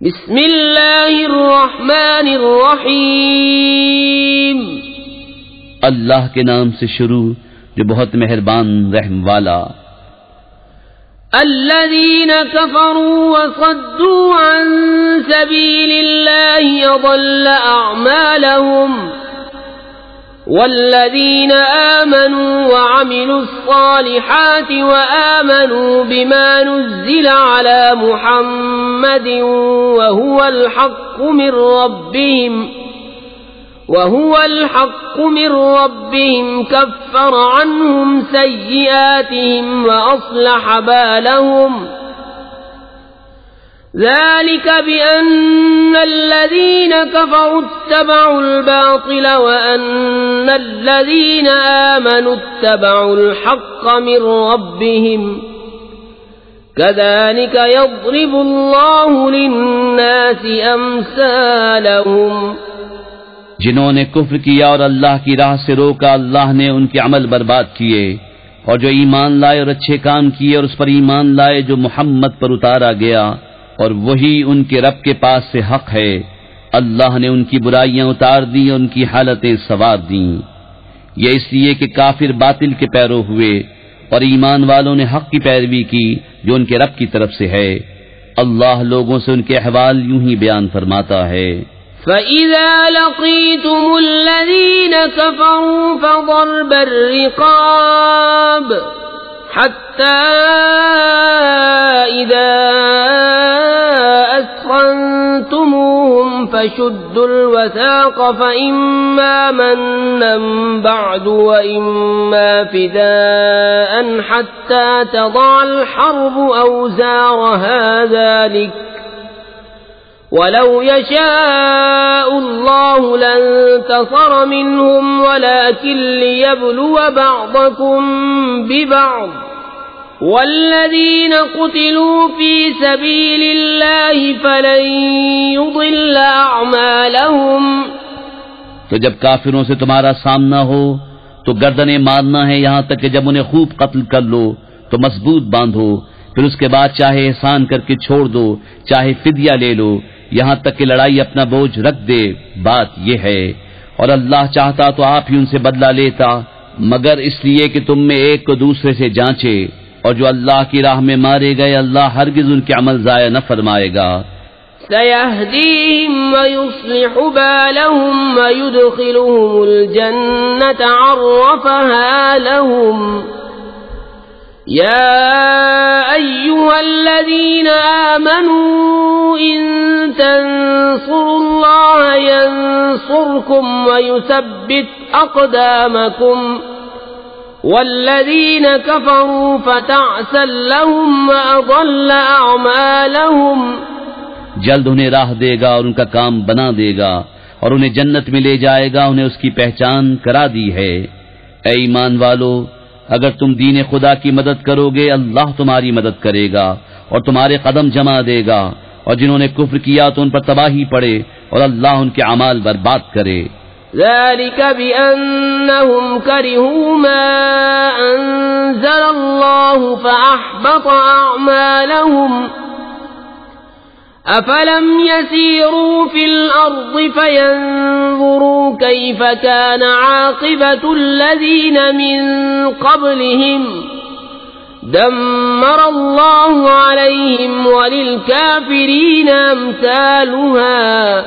بسم اللہ الرحمن الرحیم اللہ کے نام سے شروع جو بہت مہربان رحم والا. الذين كفروا وصدوا عن سبيل الله أضل أعمالهم والذين آمنوا وعملوا الصالحات وآمنوا بما نزل على محمد وهو الحق من ربهم كفر عنهم سيئاتهم وأصلح بالهم ذلك بأن الذين كفروا اتبعوا الباطل وأن الذين آمنوا اتبعوا الحق من ربهم كذلك يضرب الله للناس أمثالهم. جنہوں نے کفر کیا اور اللہ کی راہ سے روکا اللہ نے ان کے عمل برباد کیے، اور جو ایمان لائے اور اچھے کام کیے اور اس پر ایمان لائے جو محمد پر اتارا گیا اور وہی ان کے رب کے پاس سے حق ہے، اللہ نے ان کی برائیاں اتار دی اور ان کی حالتیں سنوار دیں. یہ اس لیے کہ کافر باطل کے پیرو ہوئے اور ایمان والوں نے حق کی پیروی کی جو ان کے رب کی طرف سے ہے. اللہ لوگوں سے ان کے احوال یوں ہی بیان فرماتا ہے. فَإِذَا لَقِيتُمُ الَّذِينَ كَفَرُوا فَضَرْبَ الرِّقَابِ حَتَّى إِذَا أَثْخَنْتُمُوهُمْ فَشُدُّوا الْوَثَاقَ فَإِمَّا مَنًّا بَعْدُ وَإِمَّا فِدَاءً حَتَّى تَضَعَ الْحَرْبُ أَوْزَارَهَا ذَلِكَ وَلَوْ يَشَاءُ اللَّهُ لَانتَصَرَ مِنْهُمْ وَلَكِنْ لِيَبْلُوَ بَعْضَكُمْ بِبَعْضٍ وَالَّذِينَ قُتِلُوا فِي سَبِيلِ اللَّهِ فَلَنْ يُضِلَّ أَعْمَالَهُمْ. تو جب کافروں سے تمہارا سامنا ہو تو گردنیں مارنا ہے یہاں تک کہ جب انہیں خوب قتل کر لو تو مضبوط باندھو، پھر اس کے بعد چاہے احسان کر کے چھوڑ دو چاہے فدیہ لے لو یہاں تک کہ لڑائی اپنا بوجھ رکھ دے. بات یہ ہے اور اللہ چاہتا تو آپ ہی ان سے بدلہ لیتا، مگر اس لیے کہ تم میں ایک کو دوسرے سے جانچے، اور جو اللہ کی راہ میں مارے گئے اللہ ہرگز ان کے عمل ضائع نہ فرمائے گا. سيهديهم ويصلح بالهم ويدخلهم الجنة عرفها لهم. يا أيها الذين آمنوا إن تنصروا الله ينصركم ويثبت أقدامكم والذين كفروا فتعسا لهم وأضل أعمالهم. جلد انہیں راہ دے گا اور ان کا کام بنا دے گا اور انہیں جنت میں لے جائے گا، انہیں اس کی پہچان کرا دی ہے. اے ایمان والو، اگر تم دین خدا کی مدد کرو گے اللہ تمہاری مدد کرے گا اور تمہارے قدم جما دے گا، اور جنہوں نے کفر کیا تو ان پر تباہی پڑے اور اللہ ان کے اعمال برباد کرے. ذلك بأنهم كرهوا ما أنزل الله فأحبط أعمالهم. أفلم يسيروا في الأرض فينظروا كيف كان عاقبة الذين من قبلهم دمر الله عليهم وللكافرين أمثالها.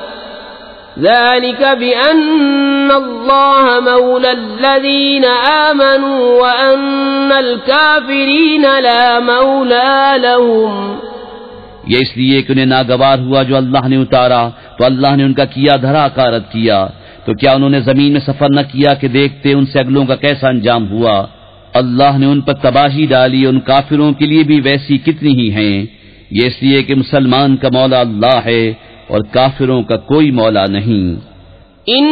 ذلك بأن الله مولى الذين آمنوا وأن الكافرين لا مولى لهم. یہ اس لیے کہ انہیں ناگوار ہوا جو اللہ نے اتارا تو اللہ نے ان کا کیا دھرا کارت کیا. تو کیا انہوں نے زمین میں سفر نہ کیا کہ دیکھتے ان سے اگلوں کا کیسا انجام ہوا. اللہ نے ان پر تباہی ڈالی، ان کافروں کے لیے بھی ویسی کتنی ہی ہیں. یہ اس لیے کہ مسلمان کا مولا اللہ ہے اور کافروں کا کوئی مولا نہیں. ان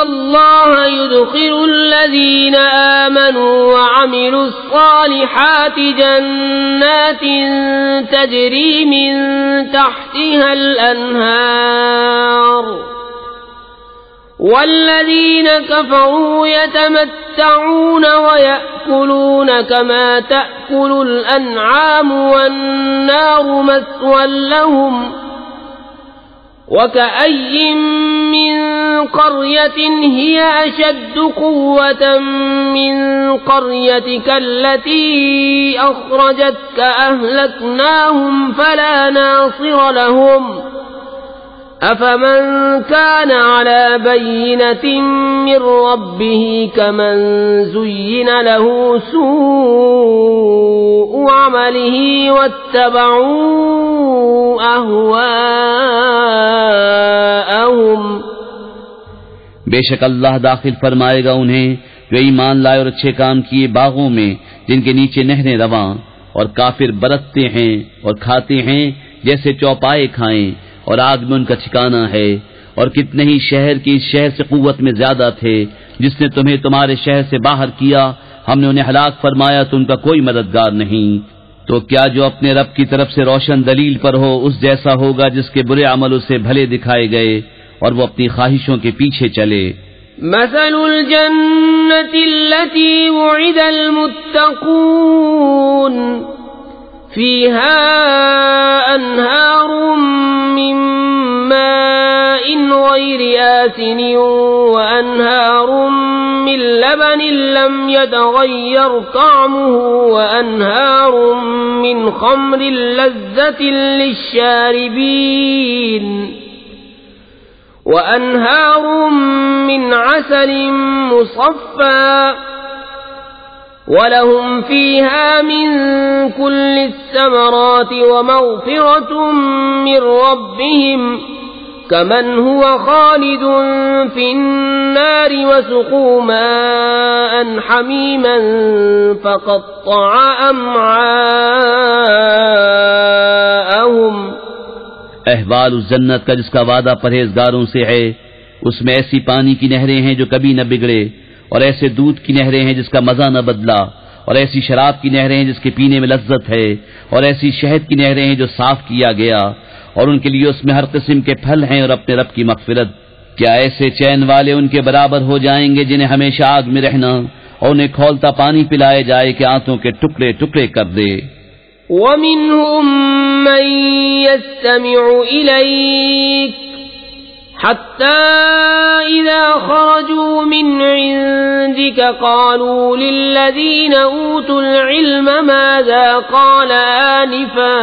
اللہ يدخل الذین آمنوا وعملوا الصالحات جنات تجری من تحتها الانہار والذین كفروا يتمتعون ويأكلون كما تأكل الأنعام والنار مثوى لهم وكأي من قرية هي أشد قوة من قريتك التي أخرجتك أهلكناهم فلا ناصر لهم أفمن كان على بينة من ربه كمن زين له سوء عمله واتبعوا أهواءهم بے شک اللہ داخل فرمائے گا انہیں جو ایمان لائے اور اچھے کام کیے باغوں میں جن کے نیچے نہریں رواں، اور کافر برتتے ہیں اور کھاتے ہیں جیسے چوپائے کھائیں، اور آگ میں ان کا ٹھکانہ ہے۔ اور کتنے ہی شہر کی اس شہر سے قوت میں زیادہ تھے، جس نے تمہیں تمہارے شہر سے باہر کیا، ہم نے انہیں ہلاک فرمایا تو ان کا کوئی مددگار نہیں۔ تو کیا جو اپنے رب کی طرف سے روشن دلیل پر ہو اس جیسا ہوگا جس کے برے عمل اسے بھلے دکھائے گئے اور وہ اپنی خواہشوں کے پیچھے چلے؟ مثل الجنة التي وعد المتقون فيها أنهار من ماء غير آسن وأنهار من لبن لم يتغير طعمه وأنهار من خمر لذة للشاربين وأنهار من عسل مصفى ولهم فيها من كل الثمرات ومغفرة من ربهم كمن هو خالد في النار وسقوا ماء حميما فقطع أمعاءهم۔ احوال اس جنت کا جس کا وعدہ پرہیزگاروں سے ہے، اس میں ایسی پانی کی نہریں ہیں جو کبھی نہ بگڑے، اور ایسے دودھ کی نہریں ہیں جس کا مزہ نہ بدلا، اور ایسی شراب کی نہریں ہیں جس کے پینے میں لذت ہے، اور ایسی شہد کی نہریں ہیں جو صاف کیا گیا، اور ان کے لیے اس میں ہر قسم کے پھل ہیں اور اپنے رب کی مغفرت۔ کیا ایسے چین والے ان کے برابر ہو جائیں گے جنہیں ہمیشہ آگ میں رہنا اور انہیں کھولتا پانی پلائے جائے کہ آنتوں کے ٹکڑے ٹکڑے کر دے؟ وَمِنْهُمْ مَنْ يَسْتَمِعُ إِلَيْكَ حَتَّى إِذَا خَرَجُوا مِنْ عِنْدِكَ قَالُوا لِلَّذِينَ أُوتُوا الْعِلْمَ مَاذَا قَالَ آنِفًا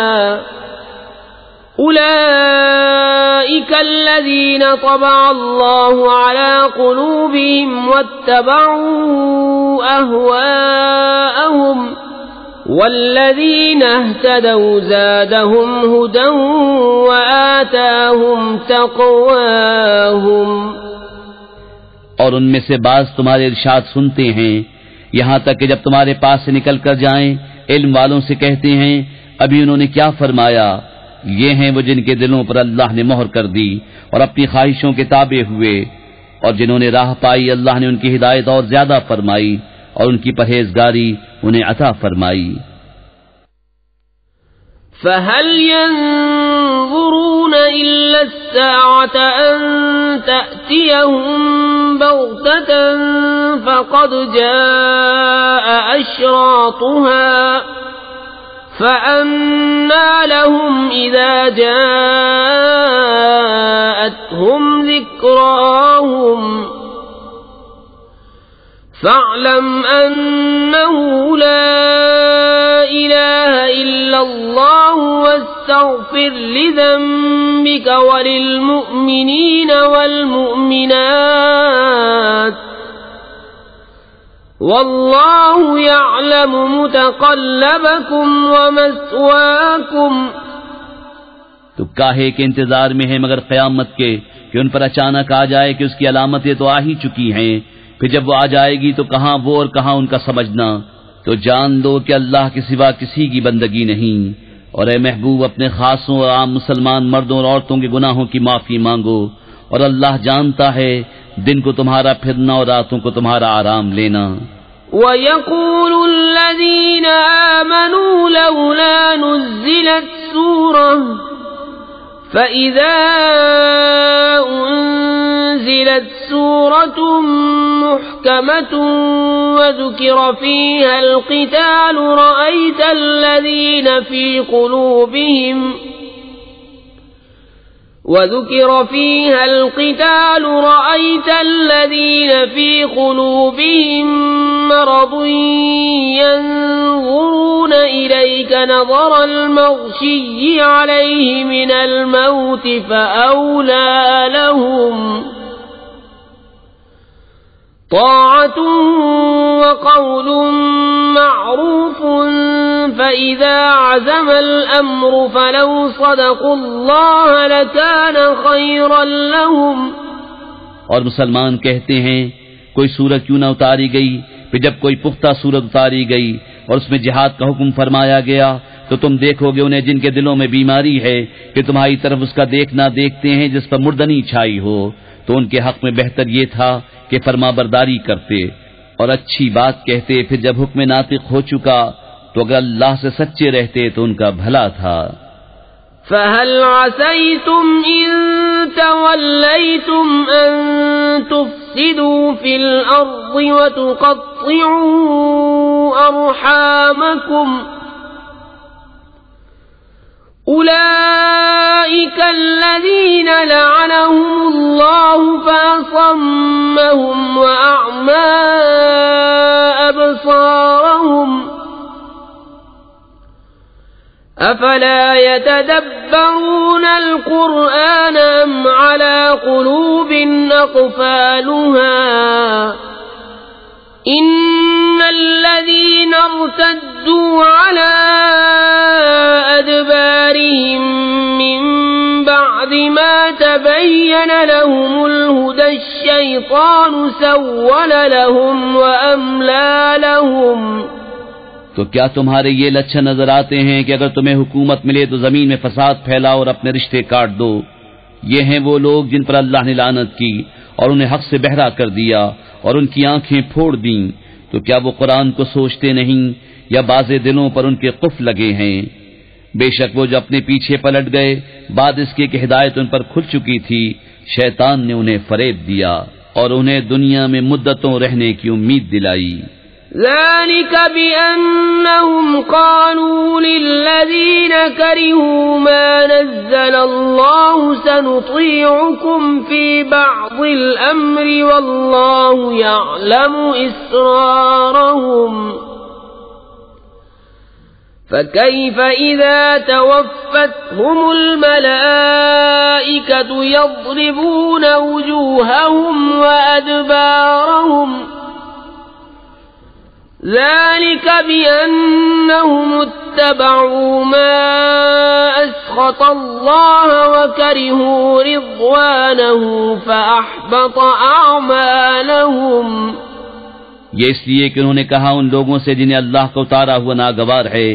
أُولَئِكَ الَّذِينَ طَبَعَ اللَّهُ عَلَى قُلُوبِهِمْ وَاتَّبَعُوا أَهْوَاءَهُمْ والذین اہتدوا زادهم ہدی وآتاهم تقواهم۔ اور ان میں سے بعض تمہارے ارشاد سنتے ہیں یہاں تک کہ جب تمہارے پاس سے نکل کر جائیں علم والوں سے کہتے ہیں ابھی انہوں نے کیا فرمایا؟ یہ ہیں وہ جن کے دلوں پر اللہ نے مہر کر دی اور اپنی خواہشوں کے تابع ہوئے، اور جنہوں نے راہ پائی اللہ نے ان کی ہدایت اور زیادہ فرمائی اور ان کی پرہیزگاری انہیں عطا فرمائی۔ فَهَلْ يَنظُرُونَ إِلَّا السَّاعَةَ أَن تَأْتِيَهُم بَغْتَةً فَقَدْ جَاءَ أَشْرَاطُهَا فَأَنَّى لَهُمْ إِذَا جَاءَتْهُمْ ذِكْرَاهُمْ فَاعْلَمْ أَنَّهُ لَا إِلَهَ إِلَّا اللَّهُ وَاسْتَغْفِرْ لِذَنبِكَ وَلِلْمُؤْمِنِينَ وَالْمُؤْمِنَاتِ وَاللَّهُ يَعْلَمُ مُتَقَلَّبَكُمْ وَمَثْوَاكُمْ۔ تو کاہے کے انتظار میں ہے مگر قیامت کے کہ ان پر اچانک آ جائے کہ اس کی علامتیں تو آ ہی چکی ہیں، پھر جب وہ آ جائے گی تو کہاں وہ اور کہاں ان کا سمجھنا۔ تو جان لو کہ اللہ کے سوا کسی کی بندگی نہیں، اور اے محبوب اپنے خاصوں اور عام مسلمان مردوں اور عورتوں کے گناہوں کی معافی مانگو، اور اللہ جانتا ہے دن کو تمہارا پھرنا اور راتوں کو تمہارا آرام لینا۔ وَيَقُولُ الَّذِينَ آمَنُوا لَوْلَا نُزِّلَتْ سُورَةٌ فَإِذَا أُنزِلَتْ سُورَةٌ مُحْكَمَةٌ وَذُكِرَ فِيهَا الْقِتَالُ رَأَيْتَ الَّذِينَ فِي قُلُوبِهِمْ وذكر فيها القتال رأيت الذين في قلوبهم مرض ينظرون إليك نظر المغشي عليه من الموت فأولى لهم طاعة وقول معروف فإذا عزم الأمر فلو صدقوا الله لكان خيرا لهم. اور مسلمان کہتے ہیں کوئی سورت کیوں نہ اتاری گئی، پھر جب کوئی پختہ سورت اتاری گئی اور اس میں جہاد کا حکم فرمایا گیا تو تم دیکھو گے انہیں جن کے دلوں میں بیماری ہے کہ تمہاری طرف اس کا دیکھنا دیکھتے ہیں جس پر مردنی چھائی ہو، تو ان کے حق میں بہتر یہ تھا کہ فرما برداری کرتے اور اچھی بات کہتے. پھر جب حکم ناطق ہو چکا تو اگر اللہ سے سچے رہتے تو ان کا بھلا تھا. فَهَلْ عَسَيْتُمْ إِن تَوَلَّيْتُمْ أَن تُفْسِدُوا فِي الْأَرْضِ وَتُقَطِّعُوا أَرْحَامَكُمْ أُولَئِكَ الَّذِينَ لَعَنَهُمُ اللَّهُ فَأَصَمَّهُمْ وَأَعْمَى أَبْصَارَهُمْ أَفَلَا يَتَدَبَّرُونَ الْقُرْآنَ أَمْ عَلَى قُلُوبٍ أَقْفَالُهَا إِنَّ الَّذِينَ ارْتَدُّوا عَلَى أَدْبَارِهِمْ مِنْ بَعْدِ مَا تَبَيَّنَ لَهُمُ الْهُدَى الشَّيْطَانُ سَوَّلَ لَهُمْ وَأَمْلَى لَهُمْ. تو کیا تمہارے یہ لچھن نظر آتے ہیں کہ اگر تمہیں حکومت ملے تو زمین میں فساد پھیلاؤ اور اپنے رشتے کاٹ دو؟ یہ ہیں وہ لوگ جن پر اللہ نے لعنت کی اور انہیں حق سے بہرا کر دیا اور ان کی آنکھیں پھوڑ دیں. تو کیا وہ قرآن کو سوچتے نہیں یا باز دلوں پر ان کے قفل لگے ہیں؟ بے شک وہ جو اپنے پیچھے پلٹ گئے بعد اس کے کہ ہدایت ان پر کھل چکی تھی، شیطان نے انہیں فریب دیا اور انہیں دنیا میں مدتوں رہنے کی امید دلائی. ذلك بأنهم قالوا للذين كرهوا ما نزل الله سنطيعكم في بعض الأمر والله يعلم إسرارهم فكيف إذا توفتهم الملائكة يضربون وجوههم وأدبارهم ذلك بأنهم اتبعوا ما أسخط الله وكرهوا رضوانه فأحبط أعمالهم. یہ اس لیے کہ انہوں نے کہا ان لوگوں سے جنہیں اللہ کا اتارا ہوا ناگوار ہے،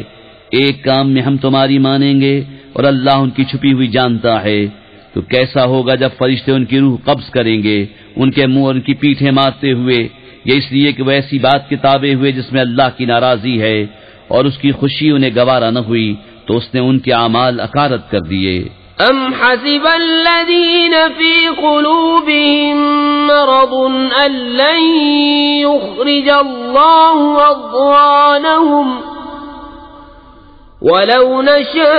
ایک کام میں ہم تمہاری مانیں گے اور اللہ ان کی چھپی ہوئی جانتا ہے. تو کیسا ہوگا جب فرشتے ان کی روح قبض کریں گے ان کے منہ اور ان کی پیٹھیں مارتے ہوئے، یہ اس لیے کہ وہ ایسی بات کے تابع ہوئے جس میں اللہ کی ناراضی ہے اور اس کی خوشی انہیں گوارا نہ ہوئی تو اس نے ان کے اعمال اکارت کر دیے. ام حسب الذين في قلوبهم مرض ان لن يخرج الله اضغانهم ولو نشاء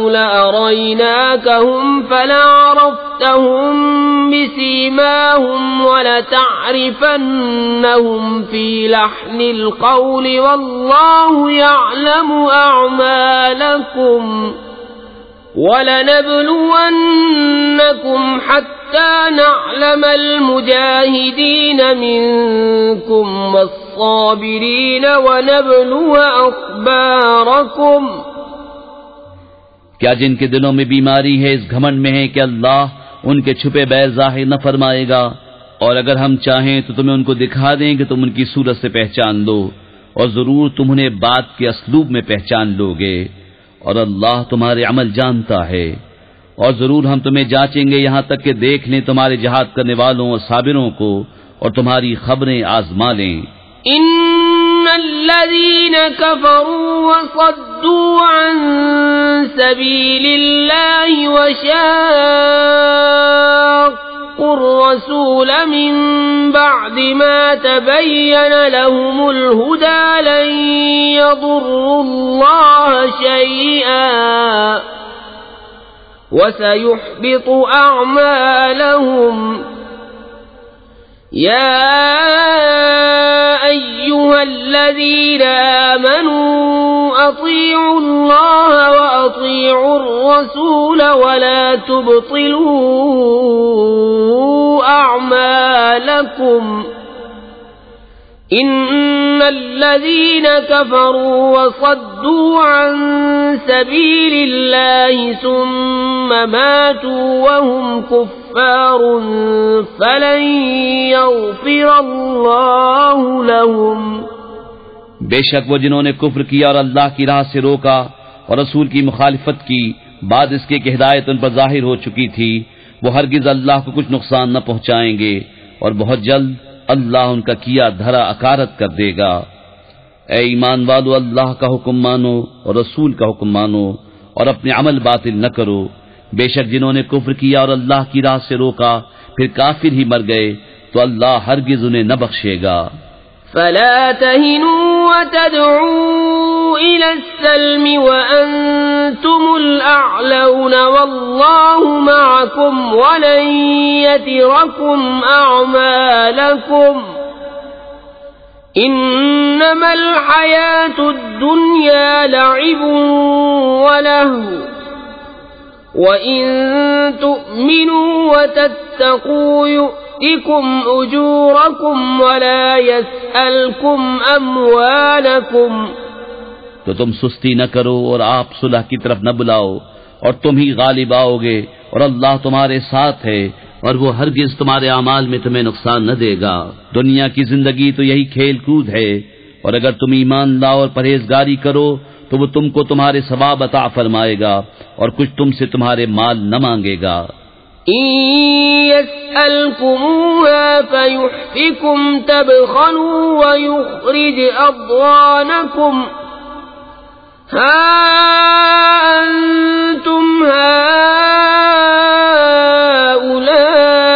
لأريناكهم فلعرفتهم بسيماهم ولتعرفنهم في لحن القول والله يعلم أعمالكم وَلَنَبْلُوَنَّكُمْ حَتَّى نَعْلَمَ الْمُجَاهِدِينَ مِنكُمْ وَالصَّابِرِينَ وَنَبْلُوَ أَخْبَارَكُمْ. کیا جن کے دلوں میں بیماری ہے اس گھمنڈ میں ہے کہ اللہ ان کے چھپے بیر ظاہر نہ فرمائے گا، اور اگر ہم چاہیں تو تمہیں ان کو دکھا دیں کہ تم ان کی صورت سے پہچان لو، اور ضرور تم انہیں بات کے اسلوب میں پہچان لو گے، اور اللہ تمہارے عمل جانتا ہے. اور ضرور ہم تمہیں جانچیں گے یہاں تک کہ دیکھ لیں تمہارے جہاد کرنے والوں اور صابروں کو اور تمہاری خبریں آزما لیں. ان الذين كفروا وصدوا عن سبيل الله وشاقوا الرسول من بعد ما تبين لهم الهدى لن يضروا الله شيئا وسيحبط أعمالهم يا أيها الذين آمنوا أطيعوا الله وأطيعوا الرسول ولا تبطلوا أعمالكم إن الذين كفروا وصدوا عن سبيل الله ثم ماتوا وهم كفار فلن يغفر الله لهم بے شک وہ جنہوں نے کفر کیا اور اللہ کی راہ سے روکا اور رسول کی مخالفت کی بعد اس کے کہ ہدایت ان پر ظاہر ہو چکی تھی، وہ ہرگز اللہ کو کچھ نقصان نہ پہنچائیں گے اور بہت جلد اللہ ان کا کیا دھرا اکارت کر دے گا۔ اے ایمان والو، اللہ کا حکم مانو اور رسول کا حکم مانو اور اپنے عمل باطل نہ کرو۔ بے شک جنہوں نے کفر کیا اور اللہ کی راہ سے روکا پھر کافر ہی مر گئے تو اللہ ہرگز انہیں نہ بخشے گا۔ فلا تهنوا وتدعوا إلى السلم وأنتم الأعلون والله معكم ولن يتركم أعمالكم إنما الحياة الدنيا لعب ولهو وإن تؤمنوا وتتقوا يؤتكم أجوركم ولا يسألكم أموالكم۔ تو تم سستی نہ کرو اور آپ صلح کی طرف نہ بلاؤ اور تم ہی غالب آؤ گے اور اللہ تمہارے ساتھ ہے اور وہ ہرگز تمہارے اعمال میں تمہیں نقصان نہ دے گا۔ دنیا کی زندگی تو یہی کھیل کود ہے اور اگر تم ایمان لاؤ اور پرہیزگاری کرو تو وہ تم کو تمہارے ثواب عطا فرمائے گا اور کچھ تم سے تمہارے مال نہ مانگے گا۔ إن يسألكموها فيحفكم تبخلوا ويخرج أضغانكم ها أنتم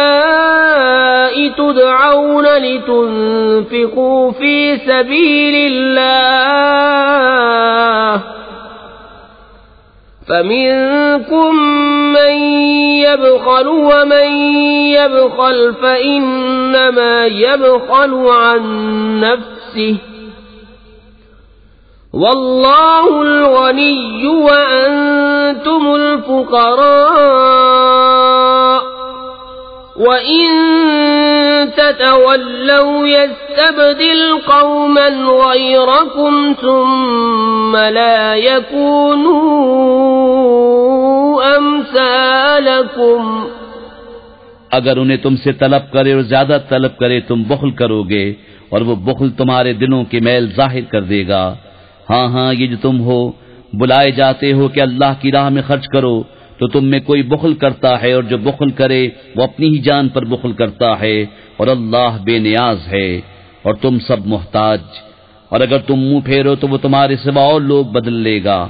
هؤلاء تدعون لتنفقوا في سبيل الله فمنكم من يبخل ومن يبخل فإنما يبخل عن نفسه والله الغني وأنتم الفقراء وإن تتولوا يستبدل قوما غيركم ثم لا يكونوا أمثالكم۔ اگر انہیں تم سے طلب کرے اور زیادہ طلب کرے تم بخل کرو گے اور وہ بخل تمہارے دلوں کے میل ظاہر کر دے گا۔ ہاں ہاں، یہ جو تم ہو بلائے جاتے ہو کہ اللہ کی راہ میں خرچ کرو تو تم میں کوئی بخل کرتا ہے اور جو بخل کرے وہ اپنی ہی جان پر بخل کرتا ہے اور اللہ بے نیاز ہے اور تم سب محتاج۔ اور اگر تم منہ پھیرو تو وہ تمہارے سوا اور لوگ بدل لے گا،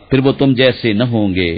پھر وہ تم جیسے نہ ہوں گے۔